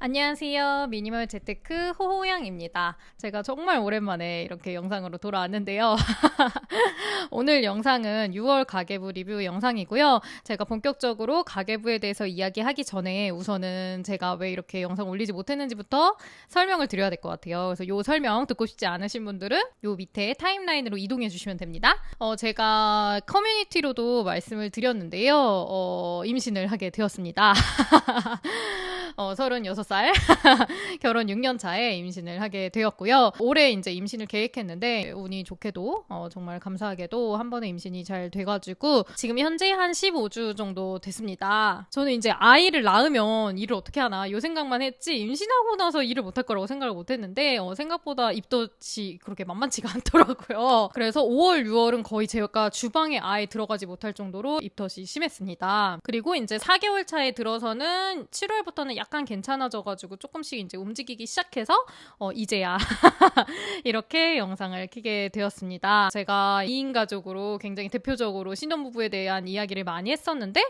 안녕하세요. 미니멀 재테크 호호양입니다. 제가 정말 오랜만에 이렇게 영상으로 돌아왔는데요. 오늘 영상은 6월 가계부 리뷰 영상이고요. 제가 본격적으로 가계부에 대해서 이야기하기 전에 우선은 제가 왜 이렇게 영상 올리지 못했는지부터 설명을 드려야 될 것 같아요. 그래서 이 설명 듣고 싶지 않으신 분들은 이 밑에 타임라인으로 이동해 주시면 됩니다. 제가 커뮤니티로도 말씀을 드렸는데요. 임신을 하게 되었습니다. 36살 결혼 6년 차에 임신을 하게 되었고요. 올해 이제 임신을 계획했는데 운이 좋게도 정말 감사하게도 한 번에 임신이 잘 돼가지고 지금 현재 한 15주 정도 됐습니다. 저는 이제 아이를 낳으면 일을 어떻게 하나 이 생각만 했지 임신하고 나서 일을 못할 거라고 생각을 못했는데 생각보다 입덧이 그렇게 만만치가 않더라고요. 그래서 5월, 6월은 거의 제가 주방에 아예 들어가지 못할 정도로 입덧이 심했습니다. 그리고 이제 4개월 차에 들어서는 7월부터는 약간 괜찮아져가지고 조금씩 이제 움직이기 시작해서 이제야 이렇게 영상을 켜게 되었습니다. 제가 2인 가족으로 굉장히 대표적으로 신혼부부에 대한 이야기를 많이 했었는데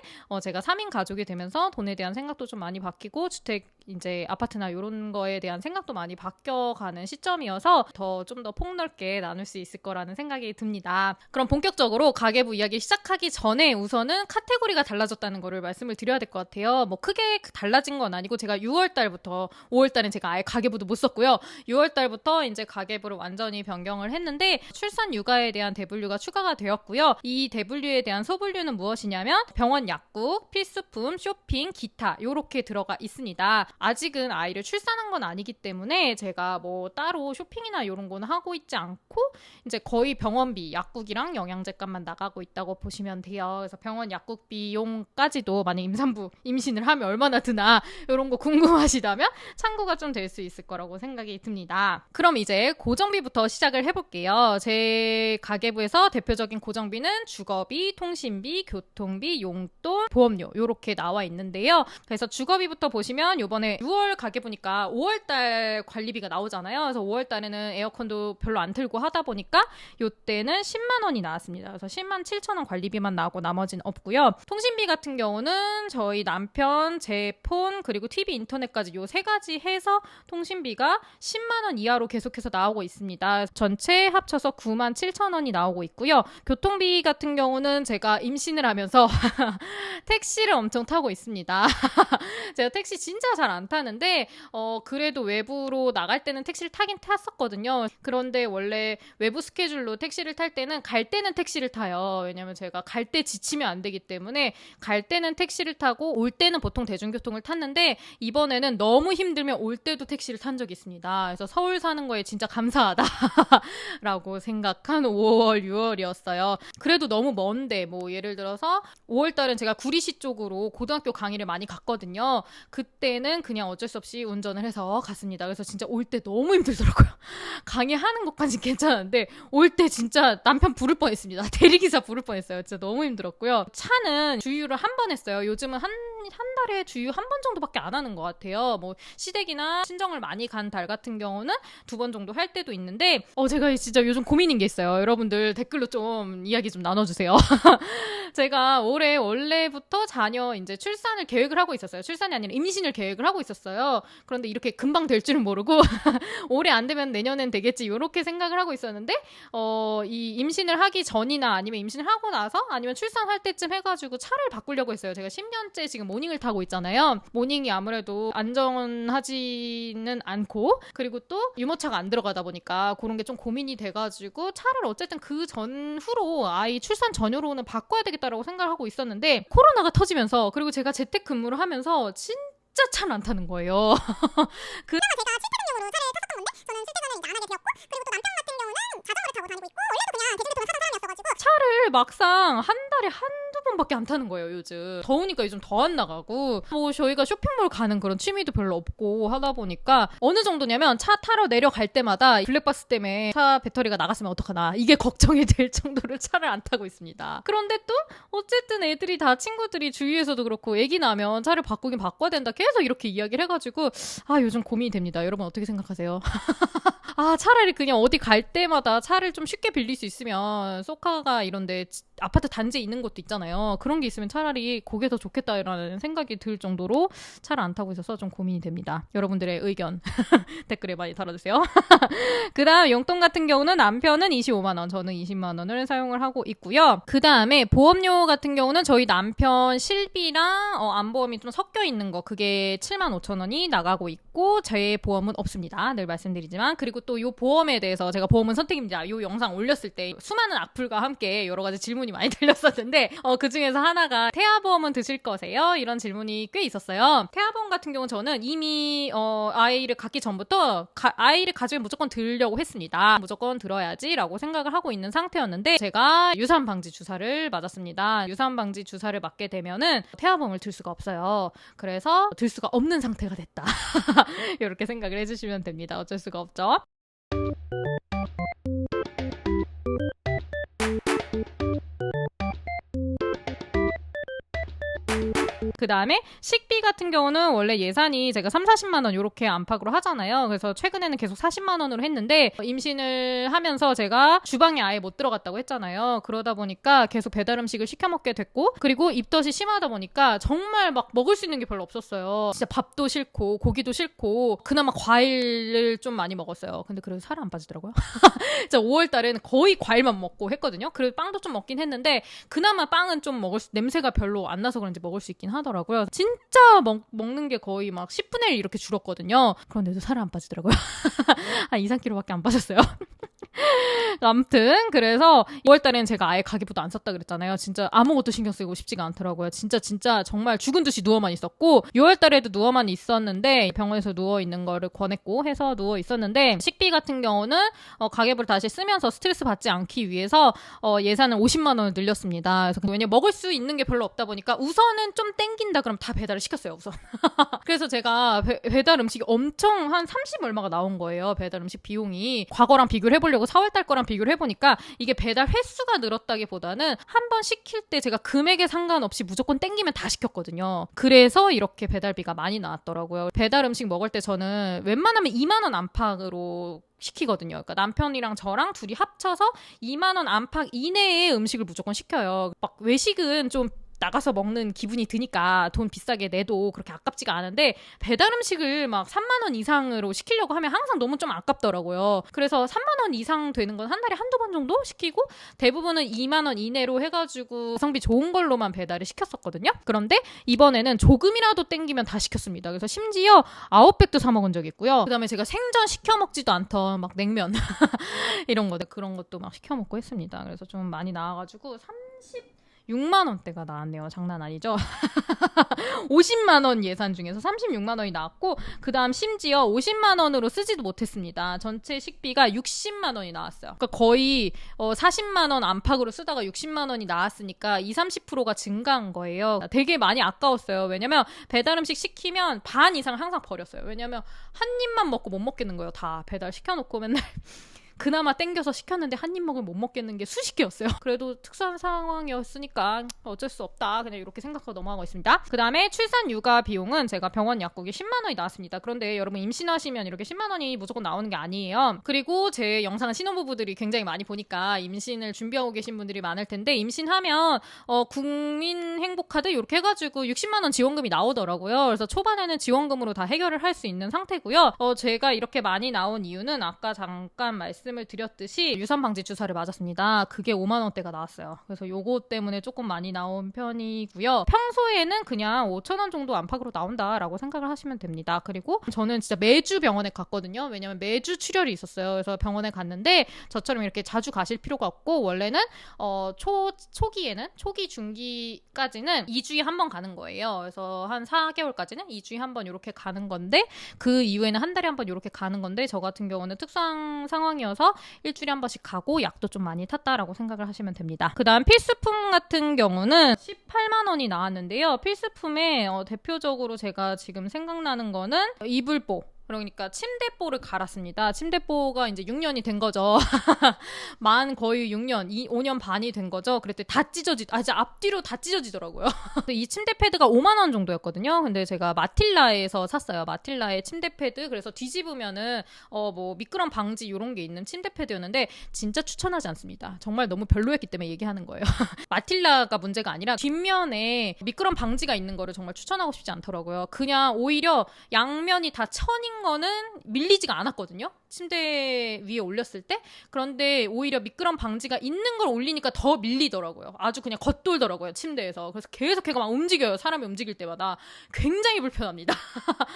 제가 3인 가족이 되면서 돈에 대한 생각도 좀 많이 바뀌고 주택 이제 아파트나 이런 거에 대한 생각도 많이 바뀌어가는 시점이어서 좀 더 폭넓게 나눌 수 있을 거라는 생각이 듭니다. 그럼 본격적으로 가계부 이야기 시작하기 전에 우선은 카테고리가 달라졌다는 거를 말씀을 드려야 될 것 같아요. 뭐 크게 달라진 건 아니고 제가 6월 달부터 5월 달엔 제가 아예 가계부도 못 썼고요. 6월 달부터 이제 가계부를 완전히 변경을 했는데 출산 육아에 대한 대분류가 추가가 되었고요. 이 대분류에 대한 소분류는 무엇이냐면 병원 약국, 필수품, 쇼핑, 기타 이렇게 들어가 있습니다. 아직은 아이를 출산한 건 아니기 때문에 제가 뭐 따로 쇼핑이나 이런 거는 하고 있지 않고 이제 거의 병원비, 약국이랑 영양제값만 나가고 있다고 보시면 돼요. 그래서 병원 약국 비용까지도 만약 임산부 임신을 하면 얼마나 드나 이런 거 궁금하시다면 참고가 좀 될 수 있을 거라고 생각이 듭니다. 그럼 이제 고정비부터 시작을 해볼게요. 제 가계부에서 대표적인 고정비는 주거비, 통신비, 교통비, 용돈, 보험료 이렇게 나와 있는데요. 그래서 주거비부터 보시면 이번에 6월 가계부니까 5월달 관리비가 나오잖아요. 그래서 5월달에는 에어컨도 별로 안 틀고 하다 보니까 이때는 10만 원이 나왔습니다. 그래서 10만 7천 원 관리비만 나오고 나머지는 없고요. 통신비 같은 경우는 저희 남편, 제 폰, 그리고 TV, 인터넷까지 요 세 가지 해서 통신비가 10만 원 이하로 계속해서 나오고 있습니다. 전체 합쳐서 9만 7천 원이 나오고 있고요. 교통비 같은 경우는 제가 임신을 하면서 택시를 엄청 타고 있습니다. 제가 택시 진짜 잘 안 타는데 그래도 외부로 나갈 때는 택시를 타긴 탔었거든요. 그런데 원래 외부 스케줄로 택시를 탈 때는 갈 때는 택시를 타요. 왜냐면 제가 갈 때 지치면 안 되기 때문에 갈 때는 택시를 타고 올 때는 보통 대중교통을 탔는데 이번에는 너무 힘들면 올 때도 택시를 탄 적이 있습니다. 그래서 서울 사는 거에 진짜 감사하다 라고 생각한 5월, 6월이었어요. 그래도 너무 먼데 뭐 예를 들어서 5월 달은 제가 구리시 쪽으로 고등학교 강의를 많이 갔거든요. 그때는 그냥 어쩔 수 없이 운전을 해서 갔습니다. 그래서 진짜 올 때 너무 힘들더라고요. 강의하는 것까지 괜찮은데 올 때 진짜 남편 부를 뻔했습니다. 대리기사 부를 뻔했어요. 진짜 너무 힘들었고요. 차는 주유를 한 번 했어요. 요즘은 한 달에 주유 한 번 정도밖에 안 하는 것 같아요. 뭐 시댁이나 친정을 많이 간 달 같은 경우는 2번 정도 할 때도 있는데 제가 진짜 요즘 고민인 게 있어요. 여러분들 댓글로 좀 이야기 좀 나눠주세요. 제가 올해 원래부터 자녀 이제 출산을 계획을 하고 있었어요. 출산이 아니라 임신을 계획을 하고 있었어요. 그런데 이렇게 금방 될 줄은 모르고 올해 안 되면 내년엔 되겠지 이렇게 생각을 하고 있었는데 이 임신을 하기 전이나 아니면 임신을 하고 나서 아니면 출산할 때쯤 해가지고 차를 바꾸려고 했어요. 제가 10년째 지금 모닝을 타고 있잖아요. 모닝이 아무래도 안전하지는 않고 그리고 또 유모차가 안 들어가다 보니까 그런 게 좀 고민이 돼가지고 차를 어쨌든 그 전후로 아이 출산 전후로는 바꿔야 되겠다라고 생각을 하고 있었는데 코로나가 터지면서 그리고 제가 재택근무를 하면서 진짜 차를 안 타는 거예요. 제가 출퇴근용으로 차를 탔었던 건데 저는 출퇴근을 이제 안 하게 되었고 그리고 또 남편 같은 경우는 자전거를 타고 다니고 있고 원래도 그냥 대중교통을 타던 사람이었어가지고 차를 막상 한 달에 한두 번밖에 안 타는 거예요. 요즘 더우니까 요즘 더 안 나가고 뭐 저희가 쇼핑몰 가는 그런 취미도 별로 없고 하다 보니까 어느 정도냐면 차 타러 내려갈 때마다 블랙박스 때문에 차 배터리가 나갔으면 어떡하나 이게 걱정이 될 정도로 차를 안 타고 있습니다. 그런데 또 어쨌든 애들이 다 친구들이 주위에서도 그렇고 애기 나면 차를 바꾸긴 바꿔야 된다 계속 이렇게 이야기를 해가지고 요즘 고민이 됩니다. 여러분 어떻게 생각하세요? 차라리 그냥 어디 갈 때마다 차를 좀 쉽게 빌릴 수 있으면 소카가 이런데 아파트 단지에 있는 것도 있잖아요. 그런 게 있으면 차라리 그게 더 좋겠다라는 생각이 들 정도로 차를 안 타고 있어서 좀 고민이 됩니다. 여러분들의 의견 댓글에 많이 달아주세요. 그 다음 용돈 같은 경우는 남편은 25만 원, 저는 20만 원을 사용을 하고 있고요. 그 다음에 보험료 같은 경우는 저희 남편 실비랑 안보험이 좀 섞여 있는 거 그게 7만 5천 원이 나가고 있고 제 보험은 없습니다. 늘 말씀드리지만 그리고 또 이 보험에 대해서 제가 보험은 선택입니다. 이 영상 올렸을 때 수많은 악플과 함께 여러 가지 질문이 많이 들렸었는데 그 중에서 하나가 태아보험은 드실 거세요? 이런 질문이 꽤 있었어요. 태아보험 같은 경우는 저는 이미 아이를 갖기 전부터 아이를 가지면 무조건 들려고 했습니다. 무조건 들어야지 라고 생각을 하고 있는 상태였는데 제가 유산 방지 주사를 맞았습니다. 유산 방지 주사를 맞게 되면은 태아보험을 들 수가 없어요. 그래서 들 수가 없는 상태가 됐다. 이렇게 생각을 해주시면 됩니다. 어쩔 수가 없죠. 그 다음에 식비 같은 경우는 원래 예산이 제가 30-40만 원 이렇게 안팎으로 하잖아요. 그래서 최근에는 계속 40만 원으로 했는데 임신을 하면서 제가 주방에 아예 못 들어갔다고 했잖아요. 그러다 보니까 계속 배달 음식을 시켜 먹게 됐고 그리고 입덧이 심하다 보니까 정말 막 먹을 수 있는 게 별로 없었어요. 진짜 밥도 싫고 고기도 싫고 그나마 과일을 좀 많이 먹었어요. 근데 그래도 살이 안 빠지더라고요. 진짜 5월 달에는 거의 과일만 먹고 했거든요. 그래도 빵도 좀 먹긴 했는데 그나마 빵은 좀 냄새가 별로 안 나서 그런지 먹을 수 있긴 하더라고요. 진짜 먹는 게 거의 막 10분의 1 이렇게 줄었거든요. 그런데도 살이 안 빠지더라고요. 한 2-3kg밖에 안 빠졌어요. 아무튼 그래서 2월달에는 제가 아예 가계부도 안 썼다 그랬잖아요. 진짜 아무것도 신경 쓰고 싶지가 않더라고요. 진짜 정말 죽은 듯이 누워만 있었고 6월달에도 누워만 있었는데 병원에서 누워있는 거를 권했고 해서 누워 있었는데 식비 같은 경우는 가계부를 다시 쓰면서 스트레스 받지 않기 위해서 예산을 50만 원을 늘렸습니다. 그래서 왜냐면 먹을 수 있는 게 별로 없다 보니까 우선은 좀 땡긴다 그럼 다 배달을 시켰어요. 우선. 그래서 제가 배달 음식이 엄청 한 30 얼마가 나온 거예요. 배달 음식 비용이. 과거랑 비교를 해보려고 4월달 거랑 비교를 해보니까 이게 배달 횟수가 늘었다기보다는 한 번 시킬 때 제가 금액에 상관없이 무조건 땡기면 다 시켰거든요. 그래서 이렇게 배달비가 많이 나왔더라고요. 배달 음식 먹을 때 저는 웬만하면 2만 원 안팎으로 시키거든요. 그러니까 남편이랑 저랑 둘이 합쳐서 2만 원 안팎 이내의 음식을 무조건 시켜요. 막 외식은 좀 나가서 먹는 기분이 드니까 돈 비싸게 내도 그렇게 아깝지가 않은데 배달 음식을 막 3만 원 이상으로 시키려고 하면 항상 너무 좀 아깝더라고요. 그래서 3만 원 이상 되는 건 한 달에 한두 번 정도 시키고 대부분은 2만 원 이내로 해가지고 가성비 좋은 걸로만 배달을 시켰었거든요. 그런데 이번에는 조금이라도 땡기면 다 시켰습니다. 그래서 심지어 아웃백도 사 먹은 적이 있고요. 그 다음에 제가 생전 시켜 먹지도 않던 막 냉면 이런 거 그런 것도 막 시켜 먹고 했습니다. 그래서 좀 많이 나와가지고 36만 원대가 나왔네요. 장난 아니죠? 50만 원 예산 중에서 36만 원이 나왔고 그 다음 심지어 50만 원으로 쓰지도 못했습니다. 전체 식비가 60만 원이 나왔어요. 그러니까 거의 40만 원 안팎으로 쓰다가 60만 원이 나왔으니까 20-30%가 증가한 거예요. 되게 많이 아까웠어요. 왜냐면 배달 음식 시키면 반 이상 항상 버렸어요. 왜냐면 한 입만 먹고 못 먹겠는 거예요. 다 배달 시켜놓고 맨날 그나마 땡겨서 시켰는데 한 입 먹을 못 먹겠는 게 수십 개였어요. 그래도 특수한 상황이었으니까 어쩔 수 없다. 그냥 이렇게 생각하고 넘어가고 있습니다. 그 다음에 출산 육아 비용은 제가 병원 약국이 10만 원이 나왔습니다. 그런데 여러분 임신하시면 이렇게 10만 원이 무조건 나오는 게 아니에요. 그리고 제 영상을 신혼부부들이 굉장히 많이 보니까 임신을 준비하고 계신 분들이 많을 텐데 임신하면 국민행복카드 이렇게 해가지고 60만 원 지원금이 나오더라고요. 그래서 초반에는 지원금으로 다 해결을 할 수 있는 상태고요. 제가 이렇게 많이 나온 이유는 아까 잠깐 말씀을 드렸듯이 유산 방지 주사를 맞았습니다. 그게 5만 원대가 나왔어요. 그래서 요거 때문에 조금 많이 나온 편이고요. 평소에는 그냥 5천 원 정도 안팎으로 나온다라고 생각을 하시면 됩니다. 그리고 저는 진짜 매주 병원에 갔거든요. 왜냐면 매주 출혈이 있었어요. 그래서 병원에 갔는데 저처럼 이렇게 자주 가실 필요가 없고 원래는 초기에는 초기 중기까지는 2주에 한 번 가는 거예요. 그래서 한 4개월까지는 2주에 한 번 이렇게 가는 건데 그 이후에는 한 달에 한 번 이렇게 가는 건데 저 같은 경우는 특수한 상황이어서 일주일에 한 번씩 가고 약도 좀 많이 탔다라고 생각을 하시면 됩니다. 그 다음 필수품 같은 경우는 18만 원이 나왔는데요. 필수품에 대표적으로 제가 지금 생각나는 거는 이불보 그러니까 침대뽀를 갈았습니다. 침대뽀가 이제 6년이 된 거죠. 만 거의 6년, 5년 반이 된 거죠. 그랬더니 다 진짜 앞뒤로 다 찢어지더라고요. 이 침대 패드가 5만 원 정도였거든요. 근데 제가 마틸라에서 샀어요. 마틸라의 침대 패드. 그래서 뒤집으면은 뭐 미끄럼 방지 이런 게 있는 침대 패드였는데 진짜 추천하지 않습니다. 정말 너무 별로였기 때문에 얘기하는 거예요. 마틸라가 문제가 아니라 뒷면에 미끄럼 방지가 있는 거를 정말 추천하고 싶지 않더라고요. 그냥 오히려 양면이 다 천인 거는 밀리지가 않았거든요. 침대 위에 올렸을 때. 그런데 오히려 미끄럼 방지가 있는 걸 올리니까 더 밀리더라고요. 아주 그냥 겉돌더라고요, 침대에서. 그래서 계속 걔가 막 움직여요. 사람이 움직일 때마다. 굉장히 불편합니다.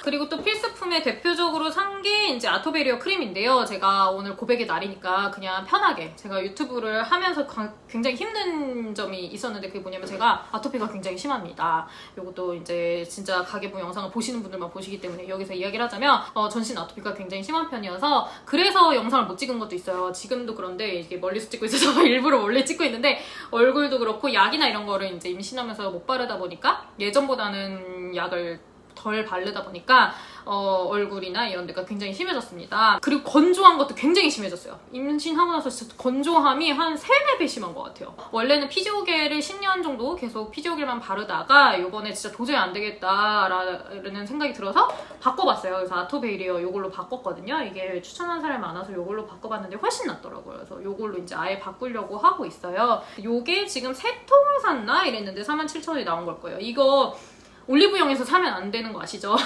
그리고 또 필수품에 대표적으로 산 게 이제 아토베리어 크림인데요. 제가 오늘 고백의 날이니까 그냥 편하게 제가 유튜브를 하면서 굉장히 힘든 점이 있었는데 그게 뭐냐면 제가 아토피가 굉장히 심합니다. 요것도 이제 진짜 가계부 영상을 보시는 분들만 보시기 때문에 여기서 이야기를 하자면 전신 아토피가 굉장히 심한 편이어서 그래서 영상을 못 찍은 것도 있어요. 지금도 그런데 이게 멀리서 찍고 있어서 일부러 멀리 찍고 있는데 얼굴도 그렇고 약이나 이런 거를 이제 임신하면서 못 바르다 보니까 예전보다는 약을 덜 바르다 보니까 얼굴이나 이런 데가 굉장히 심해졌습니다. 그리고 건조한 것도 굉장히 심해졌어요. 임신하고 나서 진짜 건조함이 한 3, 4배 심한 것 같아요. 원래는 피지오겔을 10년 정도 계속 피지오겔만 바르다가 이번에 진짜 도저히 안 되겠다라는 생각이 들어서 바꿔봤어요. 그래서 아토베리어 이걸로 바꿨거든요. 이게 추천한 사람이 많아서 이걸로 바꿔봤는데 훨씬 낫더라고요. 그래서 이걸로 이제 아예 바꾸려고 하고 있어요. 이게 지금 3통을 샀나? 이랬는데 47,000원이 나온 걸 거예요. 이거 올리브영에서 사면 안 되는 거 아시죠?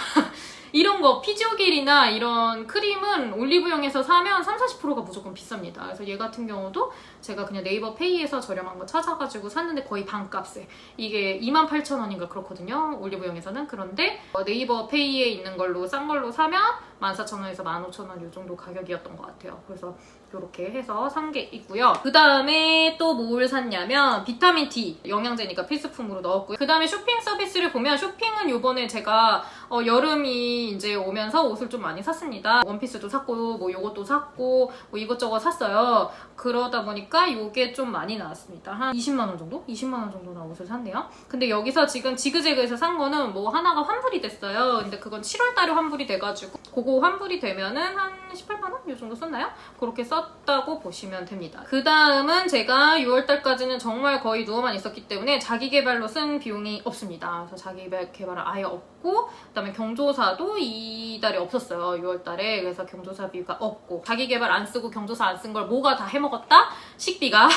이런 거 피지오겔이나 이런 크림은 올리브영에서 사면 30-40%가 무조건 비쌉니다. 그래서 얘 같은 경우도 제가 그냥 네이버 페이에서 저렴한 거 찾아가지고 샀는데 거의 반값에 이게 28,000원인가 그렇거든요. 올리브영에서는. 그런데 네이버 페이에 있는 걸로 싼 걸로 사면 14,000원에서 15,000원 이 정도 가격이었던 것 같아요. 그래서 이렇게 해서 산 게 있고요. 그 다음에 또 뭘 샀냐면 비타민 D 영양제니까 필수품으로 넣었고요. 그 다음에 쇼핑 서비스를 보면 쇼핑은 요번에 제가 여름이 이제 오면서 옷을 좀 많이 샀습니다. 원피스도 샀고 뭐 요것도 샀고 뭐 이것저것 샀어요. 그러다 보니까 요게 좀 많이 나왔습니다. 한 20만 원 정도? 20만 원 정도 나온 옷을 샀네요. 근데 여기서 지금 지그재그에서 산 거는 뭐 하나가 환불이 됐어요. 근데 그건 7월 달에 환불이 돼가지고 그거 환불이 되면은 한 18만 원? 요 정도 썼나요? 그렇게 썼다고 보시면 됩니다. 그 다음은 제가 6월 달까지는 정말 거의 누워만 있었기 때문에 자기 개발로 쓴 비용이 없습니다. 그래서 자기 개발은 아예 없고 그다음에 경조사도 이달에 없었어요. 6월 달에. 그래서 경조사비가 없고 자기 개발 안 쓰고 경조사 안 쓴 걸 뭐가 다 해먹었다? 식비가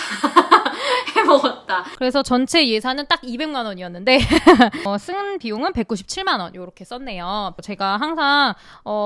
해먹었다. 그래서 전체 예산은 딱 200만 원이었는데 쓴 비용은 197만 원 이렇게 썼네요. 제가 항상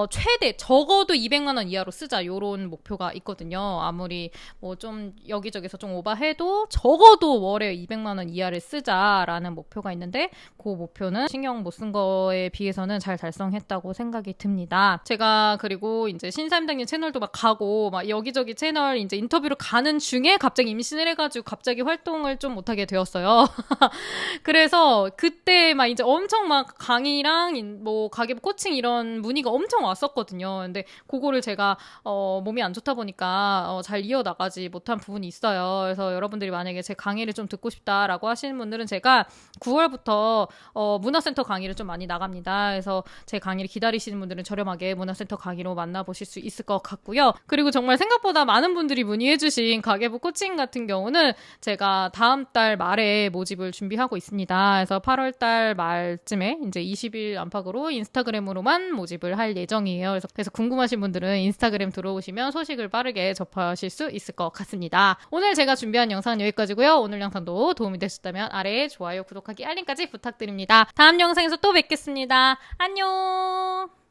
최대 적어도 200만 원 이하로 쓰자 이런 목표가 있거든요. 아무리 뭐 좀 여기저기서 좀 오버해도 적어도 월에 200만 원 이하를 쓰자라는 목표가 있는데 그 목표는 신경 못 쓴 거에 비해서는 잘 달성했다고 생각이 듭니다. 제가 그리고 이제 신사임당님 채널도 막 가고 막 여기저기 채널 이제 인터뷰를 가는 중에 갑자기 임신을 해가지고 갑자기 활동을 좀 못하게 되었어요. 그래서 그때 막 이제 엄청 막 강의랑 뭐 가계부 코칭 이런 문의가 엄청 왔었거든요. 근데 그거를 제가 몸이 안 좋다 보니까 잘 이어나가지 못한 부분이 있어요. 그래서 여러분들이 만약에 제 강의를 좀 듣고 싶다라고 하시는 분들은 제가 9월부터 문화센터 강의를 좀 많이 나갑니다. 그래서 제 강의를 기다리시는 분들은 저렴하게 문화센터 강의로 만나보실 수 있을 것 같고요. 그리고 정말 생각보다 많은 분들이 문의해주신 가계부 코칭 같은 경우는 제가 다음 달 말에 모집을 준비하고 있습니다. 그래서 8월 달 말쯤에 이제 20일 안팎으로 인스타그램으로만 모집을 할 예정이에요. 그래서 궁금하신 분들은 인스타그램 들어오시면 소식을 빠르게 접하실 수 있을 것 같습니다. 오늘 제가 준비한 영상은 여기까지고요. 오늘 영상도 도움이 되셨다면 아래에 좋아요, 구독하기, 알림까지 부탁드립니다. 다음 영상에서 또 뵙겠습니다. 안녕!